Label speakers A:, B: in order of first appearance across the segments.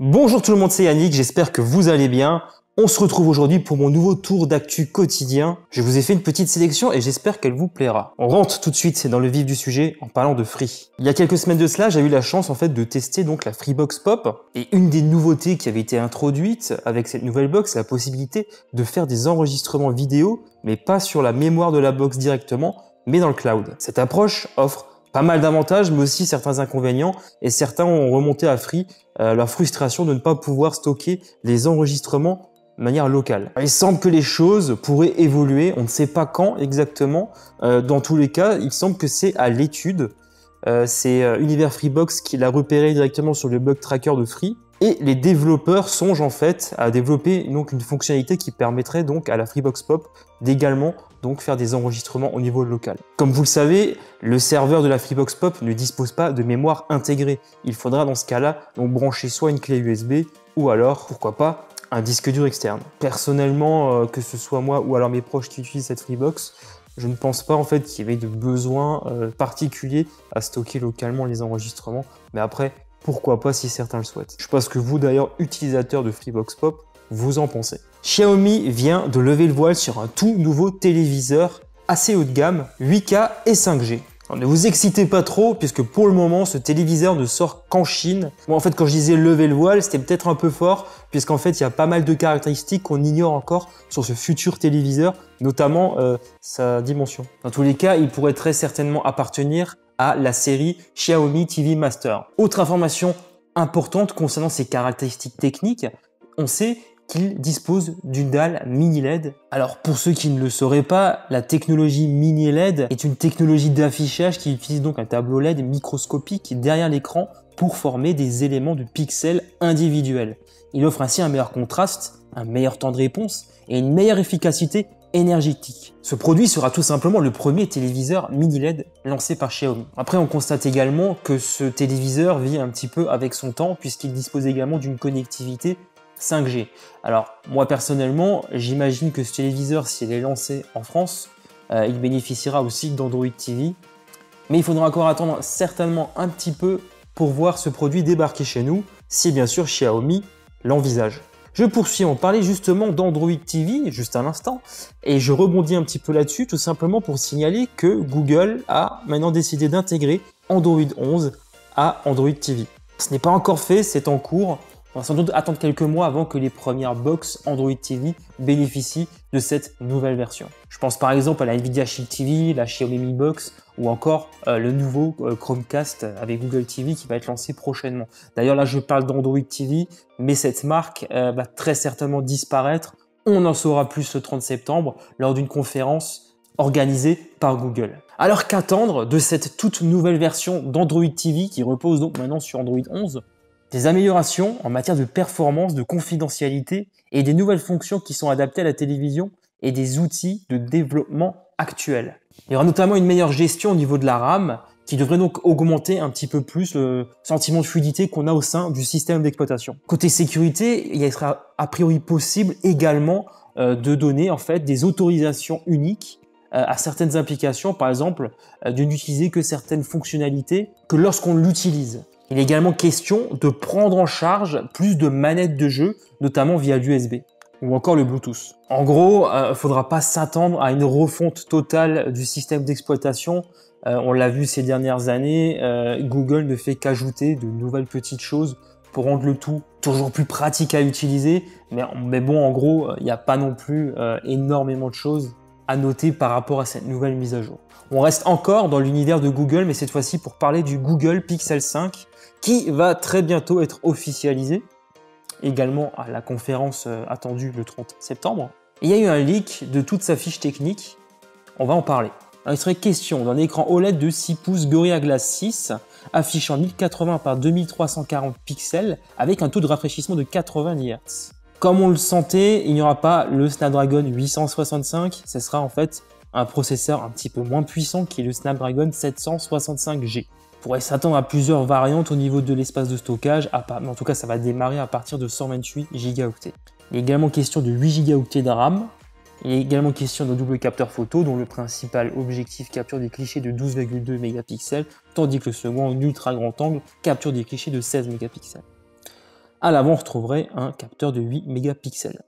A: Bonjour tout le monde, c'est Yannick, j'espère que vous allez bien. On se retrouve aujourd'hui pour mon nouveau tour d'actu quotidien. Je vous ai fait une petite sélection et j'espère qu'elle vous plaira. On rentre tout de suite dans le vif du sujet en parlant de Free. Il y a quelques semaines de cela, j'ai eu la chance de tester donc la Freebox Pop. Et une des nouveautés qui avait été introduite avec cette nouvelle box, c'est la possibilité de faire des enregistrements vidéo, mais pas sur la mémoire de la box directement, mais dans le cloud. Cette approche offre pas mal d'avantages, mais aussi certains inconvénients, et certains ont remonté à Free leur frustration de ne pas pouvoir stocker les enregistrements de manière locale. Il semble que les choses pourraient évoluer, on ne sait pas quand exactement. Dans tous les cas, il semble que c'est à l'étude. C'est Univers Freebox qui l'a repéré directement sur le bug tracker de Free. Et les développeurs songent en fait à développer donc une fonctionnalité qui permettrait donc à la Freebox Pop d'également donc faire des enregistrements au niveau local. Comme vous le savez, le serveur de la Freebox Pop ne dispose pas de mémoire intégrée. Il faudra dans ce cas-là donc brancher soit une clé USB ou alors, pourquoi pas, un disque dur externe. Personnellement, que ce soit moi ou alors mes proches qui utilisent cette Freebox, je ne pense pas en fait qu'il y avait de besoin particulier à stocker localement les enregistrements. Mais après, pourquoi pas si certains le souhaitent. Je pense que vous d'ailleurs, utilisateurs de Freebox Pop, vous en pensez. Xiaomi vient de lever le voile sur un tout nouveau téléviseur assez haut de gamme, 8K et 5G. Alors, ne vous excitez pas trop, puisque pour le moment, ce téléviseur ne sort qu'en Chine. Bon, en fait, quand je disais lever le voile, c'était peut-être un peu fort, puisqu'en fait, il y a pas mal de caractéristiques qu'on ignore encore sur ce futur téléviseur, notamment sa dimension. Dans tous les cas, il pourrait très certainement appartenir à la série Xiaomi TV Master. Autre information importante concernant ses caractéristiques techniques, on sait qu'il dispose d'une dalle mini LED. Alors pour ceux qui ne le sauraient pas, la technologie mini LED est une technologie d'affichage qui utilise donc un tableau LED microscopique derrière l'écran pour former des éléments de pixels individuels. Il offre ainsi un meilleur contraste, un meilleur temps de réponse et une meilleure efficacité énergétique. Ce produit sera tout simplement le premier téléviseur mini LED lancé par Xiaomi. Après, on constate également que ce téléviseur vit un petit peu avec son temps puisqu'il dispose également d'une connectivité 5G. Alors, moi personnellement, j'imagine que ce téléviseur, s'il est lancé en France, il bénéficiera aussi d'Android TV. Mais il faudra encore attendre certainement un petit peu pour voir ce produit débarquer chez nous, si bien sûr Xiaomi l'envisage. Je poursuis, on parlait justement d'Android TV juste à l'instant, et je rebondis un petit peu là-dessus tout simplement pour signaler que Google a maintenant décidé d'intégrer Android 11 à Android TV. Ce n'est pas encore fait, c'est en cours. On va sans doute attendre quelques mois avant que les premières box Android TV bénéficient de cette nouvelle version. Je pense par exemple à la Nvidia Shield TV, la Xiaomi Mi Box ou encore le nouveau Chromecast avec Google TV qui va être lancé prochainement. D'ailleurs là je parle d'Android TV, mais cette marque va très certainement disparaître. On en saura plus le 30 septembre lors d'une conférence organisée par Google. Alors qu'attendre de cette toute nouvelle version d'Android TV qui repose donc maintenant sur Android 11 ? Des améliorations en matière de performance, de confidentialité et des nouvelles fonctions qui sont adaptées à la télévision et des outils de développement actuels. Il y aura notamment une meilleure gestion au niveau de la RAM qui devrait donc augmenter un petit peu plus le sentiment de fluidité qu'on a au sein du système d'exploitation. Côté sécurité, il sera a priori possible également de donner en fait des autorisations uniques à certaines applications, par exemple de n'utiliser que certaines fonctionnalités que lorsqu'on l'utilise. Il est également question de prendre en charge plus de manettes de jeu, notamment via l'USB ou encore le Bluetooth. En gros, il ne faudra pas s'attendre à une refonte totale du système d'exploitation. On l'a vu ces dernières années, Google ne fait qu'ajouter de nouvelles petites choses pour rendre le tout toujours plus pratique à utiliser. Mais bon, en gros, il n'y a pas non plus énormément de choses à noter par rapport à cette nouvelle mise à jour. On reste encore dans l'univers de Google, mais cette fois-ci pour parler du Google Pixel 5 qui va très bientôt être officialisé, également à la conférence attendue le 30 septembre. Et il y a eu un leak de toute sa fiche technique, on va en parler. Alors, il serait question d'un écran OLED de 6 pouces Gorilla Glass 6 affichant 1080 par 2340 pixels avec un taux de rafraîchissement de 90 Hz. Comme on le sentait, il n'y aura pas le Snapdragon 865, ce sera en fait un processeur un petit peu moins puissant qui est le Snapdragon 765G. On pourrait s'attendre à plusieurs variantes au niveau de l'espace de stockage, mais en tout cas ça va démarrer à partir de 128 Go. Il est également question de 8 Go de RAM. Il est également question d'un double capteur photo dont le principal objectif capture des clichés de 12,2 mégapixels, tandis que le second en ultra grand angle capture des clichés de 16 mégapixels. À l'avant, on retrouverait un capteur de 8 mégapixels.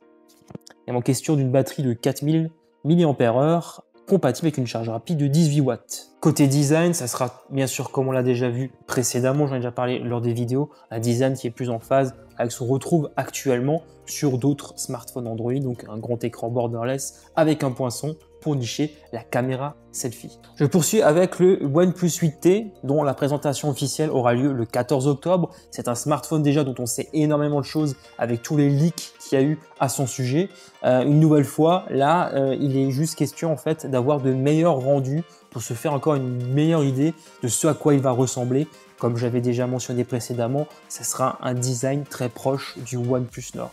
A: Il est en question d'une batterie de 4000 mAh compatible avec une charge rapide de 18 watts. Côté design, ça sera bien sûr, comme on l'a déjà vu précédemment, j'en ai déjà parlé lors des vidéos, un design qui est plus en phase avec ce qu'on retrouve actuellement sur d'autres smartphones Android, donc un grand écran borderless avec un poinçon pour nicher la caméra selfie. Je poursuis avec le OnePlus 8T, dont la présentation officielle aura lieu le 14 octobre. C'est un smartphone déjà dont on sait énormément de choses avec tous les leaks qu'il y a eu à son sujet. Une nouvelle fois, là, il est juste question en fait d'avoir de meilleurs rendus pour se faire encore une meilleure idée de ce à quoi il va ressembler. Comme j'avais déjà mentionné précédemment, ce sera un design très proche du OnePlus Nord.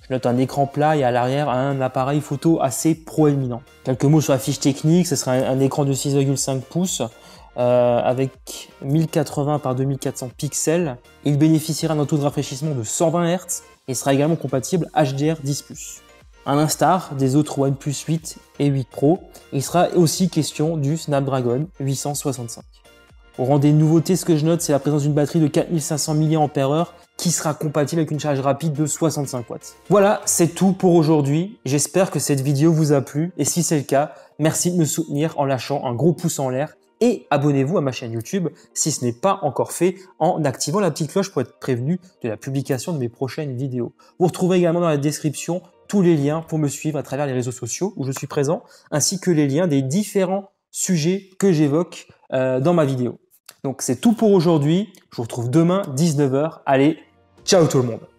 A: Je note un écran plat et à l'arrière un appareil photo assez proéminent. Quelques mots sur la fiche technique, ce sera un écran de 6,5 pouces avec 1080 par 2400 pixels. Il bénéficiera d'un taux de rafraîchissement de 120 Hz et sera également compatible HDR10+. À l'instar des autres OnePlus 8 et 8 Pro, il sera aussi question du Snapdragon 865. Au rang des nouveautés, ce que je note, c'est la présence d'une batterie de 4500 mAh qui sera compatible avec une charge rapide de 65 watts. Voilà, c'est tout pour aujourd'hui. J'espère que cette vidéo vous a plu et si c'est le cas, merci de me soutenir en lâchant un gros pouce en l'air et abonnez-vous à ma chaîne YouTube si ce n'est pas encore fait en activant la petite cloche pour être prévenu de la publication de mes prochaines vidéos. Vous retrouverez également dans la description tous les liens pour me suivre à travers les réseaux sociaux où je suis présent, ainsi que les liens des différents sujets que j'évoque dans ma vidéo. Donc c'est tout pour aujourd'hui, je vous retrouve demain 19h, allez, ciao tout le monde!